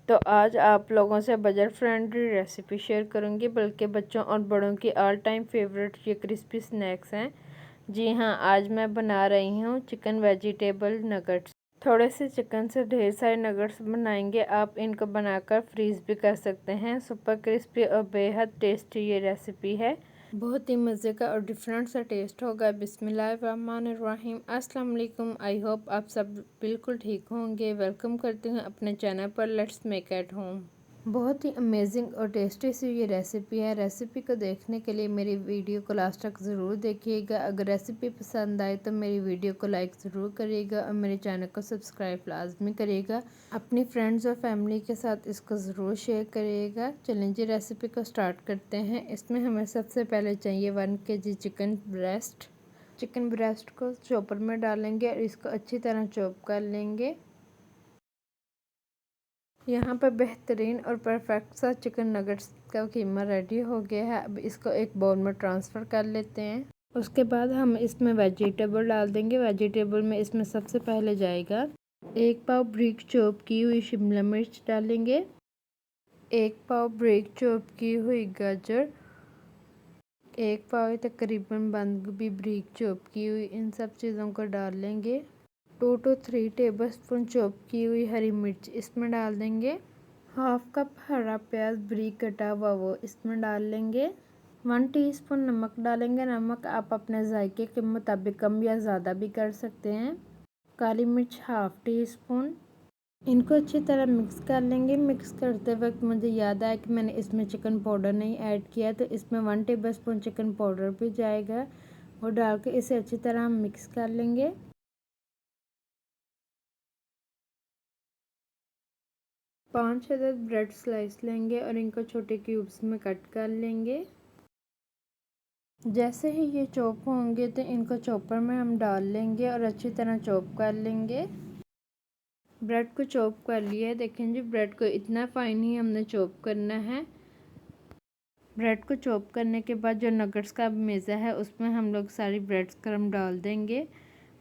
तो आज आप लोगों से बजट फ्रेंडली रेसिपी शेयर करूंगी, बल्कि बच्चों और बड़ों की ऑल टाइम फेवरेट ये क्रिस्पी स्नैक्स हैं। जी हाँ, आज मैं बना रही हूँ चिकन वेजिटेबल नगेट्स। थोड़े से चिकन से ढेर सारे नगेट्स बनाएंगे। आप इनको बनाकर फ्रीज़ भी कर सकते हैं। सुपर क्रिस्पी और बेहद टेस्टी ये रेसिपी है। बहुत ही मज़े का और डिफरेंट सा टेस्ट होगा। बिस्मिल्लाहिर्रहमानिर्रहीम। अस्सलाम वालेकुम। आई होप आप सब बिल्कुल ठीक होंगे। वेलकम करती हूँ अपने चैनल पर लेट्स मेक एट होम। बहुत ही अमेजिंग और टेस्टी सी ये रेसिपी है। रेसिपी को देखने के लिए मेरी वीडियो को लास्ट तक ज़रूर देखिएगा। अगर रेसिपी पसंद आए तो मेरी वीडियो को लाइक ज़रूर करिएगा और मेरे चैनल को सब्सक्राइब लाजमी करिएगा। अपनी फ्रेंड्स और फैमिली के साथ इसको ज़रूर शेयर करिएगा। चलें जी, रेसिपी को स्टार्ट करते हैं। इसमें हमें सबसे पहले चाहिए 1 kg chicken breast. Chicken breast को चॉपर में डालेंगे और इसको अच्छी तरह चॉप कर लेंगे। यहाँ पर बेहतरीन और परफेक्ट सा चिकन नगेट्स का कीमा रेडी हो गया है। अब इसको एक बाउल में ट्रांसफ़र कर लेते हैं। उसके बाद हम इसमें वेजिटेबल डाल देंगे। वेजिटेबल में इसमें सबसे पहले जाएगा 1 पाव ब्रीक चॉप की हुई शिमला मिर्च डालेंगे, 1 पाव ब्रीक चॉप की हुई गाजर, 1 पाव तकरीबन बंद गोभी ब्रीक चॉप की हुई। इन सब चीज़ों को डाल लेंगे। 2 to 3 टेबलस्पून चॉप की हुई हरी मिर्च इसमें डाल देंगे। हाफ कप हरा प्याज ब्रीक कटा हुआ वो इसमें डाल लेंगे। 1 टीस्पून नमक डालेंगे। नमक आप अपने जायके के मुताबिक कम या ज़्यादा भी कर सकते हैं। काली मिर्च हाफ टी स्पून। इनको अच्छी तरह मिक्स कर लेंगे। मिक्स करते वक्त मुझे याद आया कि मैंने इसमें चिकन पाउडर नहीं ऐड किया, तो इसमें 1 टेबलस्पून चिकन पाउडर भी जाएगा। वो डाल के इसे अच्छी तरह हम मिक्स कर लेंगे। 5 अदद ब्रेड स्लाइस लेंगे और इनको छोटे क्यूब्स में कट कर लेंगे। जैसे ही ये चॉप होंगे तो इनको चॉपर में हम डाल लेंगे और अच्छी तरह चॉप कर लेंगे। ब्रेड को चॉप कर लिया है। देखें जी, ब्रेड को इतना फाइन ही हमने चॉप करना है। ब्रेड को चॉप करने के बाद जो नगेट्स का मेज़ा है उसमें हम लोग सारी ब्रेड्स क्रम डाल देंगे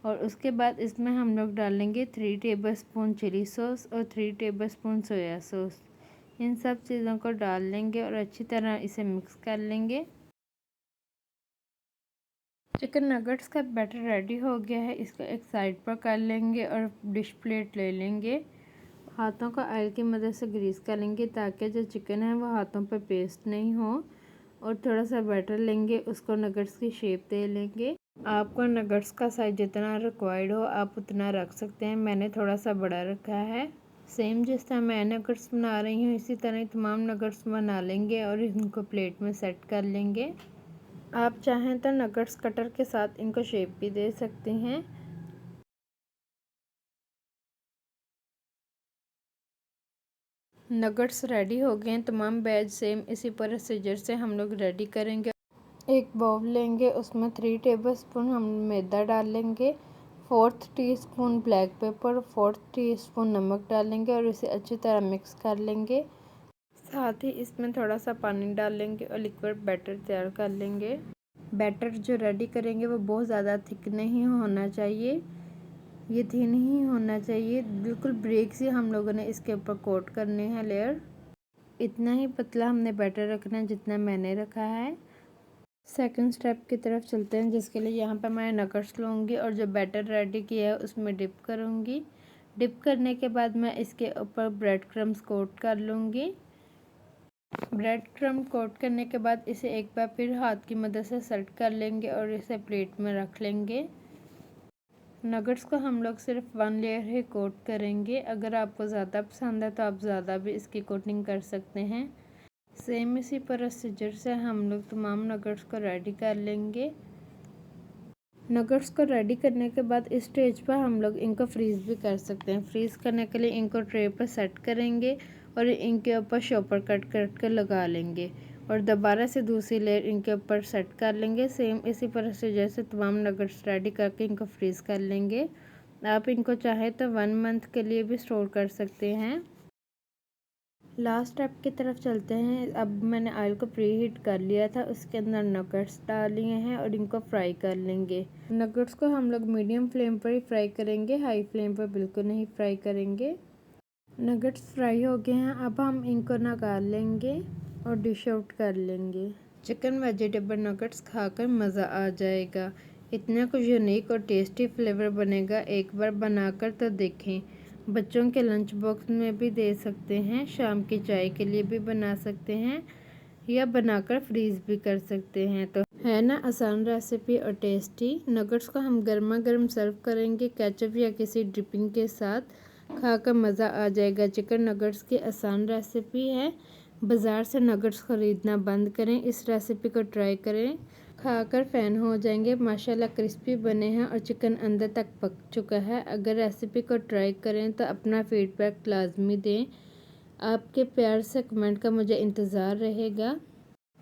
और उसके बाद इसमें हम लोग डालेंगे 3 टेबलस्पून चिली सॉस और 3 टेबलस्पून सोया सॉस। इन सब चीज़ों को डाल लेंगे और अच्छी तरह इसे मिक्स कर लेंगे। चिकन नगेट्स का बैटर रेडी हो गया है। इसको एक साइड पर कर लेंगे और डिश प्लेट ले लेंगे। हाथों का ऑयल की मदद से ग्रीस कर लेंगे ताकि जो चिकन है वो हाथों पर पेस्ट नहीं हो। और थोड़ा सा बैटर लेंगे, उसको नगेट्स की शेप दे लेंगे। आपको नगेट्स का साइज जितना रिक्वायर्ड हो आप उतना रख सकते हैं। मैंने थोड़ा सा बड़ा रखा है। सेम जिस तरह मैं नगेट्स बना रही हूँ इसी तरह तमाम नगेट्स बना लेंगे और इनको प्लेट में सेट कर लेंगे। आप चाहें तो नगेट्स कटर के साथ इनको शेप भी दे सकते हैं। नगेट्स रेडी हो गए हैं। तमाम बैच सेम इसी प्रोसीजर से हम लोग रेडी करेंगे। एक बाउल लेंगे, उसमें 3 टेबलस्पून हम मैदा डाल लेंगे, 4th teaspoon black pepper, 4th teaspoon नमक डालेंगे और इसे अच्छी तरह मिक्स कर लेंगे। साथ ही इसमें थोड़ा सा पानी डाल लेंगे और लिक्विड बैटर तैयार कर लेंगे। बैटर जो रेडी करेंगे वो बहुत ज़्यादा थिक नहीं होना चाहिए, ये थिन ही होना चाहिए। बिल्कुल ब्रेक से हम लोगों ने इसके ऊपर कोट करने हैं लेयर। इतना ही पतला हमने बैटर रखना है जितना मैंने रखा है। सेकंड स्टेप की तरफ चलते हैं, जिसके लिए यहाँ पर मैं नगेट्स लूँगी और जो बैटर रेडी किया है उसमें डिप करूँगी। डिप करने के बाद मैं इसके ऊपर ब्रेड क्रम्स कोट कर लूँगी। ब्रेड क्रम्ब कोट करने के बाद इसे एक बार फिर हाथ की मदद से सेट कर लेंगे और इसे प्लेट में रख लेंगे। नगेट्स को हम लोग सिर्फ 1 लेयर ही कोट करेंगे। अगर आपको ज़्यादा पसंद है तो आप ज़्यादा भी इसकी कोटिंग कर सकते हैं। सेम इसी प्रोसीजर से हम लोग तमाम नगेट्स को रेडी कर लेंगे। नगेट्स को रेडी करने के बाद इस स्टेज पर हम लोग इनको फ्रीज़ भी कर सकते हैं। फ्रीज़ करने के लिए इनको ट्रे पर सेट करेंगे और इनके ऊपर शॉपर कट कर लगा लेंगे और दोबारा से दूसरी लेयर इनके ऊपर सेट कर लेंगे। सेम इसी प्रोसीजर से तमाम नगेट्स रेडी करके इनको फ्रीज़ कर लेंगे। आप इनको चाहे तो 1 मंथ के लिए भी स्टोर कर सकते हैं। लास्ट स्टेप की तरफ चलते हैं। अब मैंने ऑयल को प्री हीट कर लिया था, उसके अंदर नगेट्स डाल लिए हैं और इनको फ्राई कर लेंगे। नगेट्स को हम लोग मीडियम फ्लेम पर ही फ्राई करेंगे, हाई फ्लेम पर बिल्कुल नहीं फ्राई करेंगे। नगेट्स फ्राई हो गए हैं, अब हम इनको निकाल लेंगे और डिश आउट कर लेंगे। चिकन वेजिटेबल नगेट्स खाकर मज़ा आ जाएगा। इतना कुछ यूनिक और टेस्टी फ्लेवर बनेगा, एक बार बनाकर तो देखें। बच्चों के लंच बॉक्स में भी दे सकते हैं, शाम की चाय के लिए भी बना सकते हैं या बनाकर फ्रीज़ भी कर सकते हैं। तो है ना आसान रेसिपी और टेस्टी। नगेट्स को हम गर्मा गर्म सर्व करेंगे केचप या किसी ड्रिपिंग के साथ, खाकर मज़ा आ जाएगा। चिकन नगेट्स की आसान रेसिपी है। बाज़ार से नगेट्स ख़रीदना बंद करें, इस रेसिपी को ट्राई करें, खाकर फ़ैन हो जाएंगे। माशाल्लाह क्रिस्पी बने हैं और चिकन अंदर तक पक चुका है। अगर रेसिपी को ट्राई करें तो अपना फ़ीडबैक लाजमी दें। आपके प्यार से कमेंट का मुझे इंतज़ार रहेगा।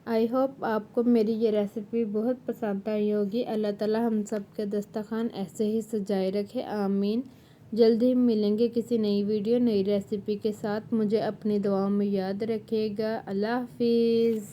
आई होप आपको मेरी ये रेसिपी बहुत पसंद आई होगी। अल्लाह ताला हम सब के दस्तरखान ऐसे ही सजाए रखे, आमीन। जल्द ही मिलेंगे किसी नई वीडियो नई रेसिपी के साथ। मुझे अपनी दुआओं में याद रखिएगा। अल्लाह हाफिज़।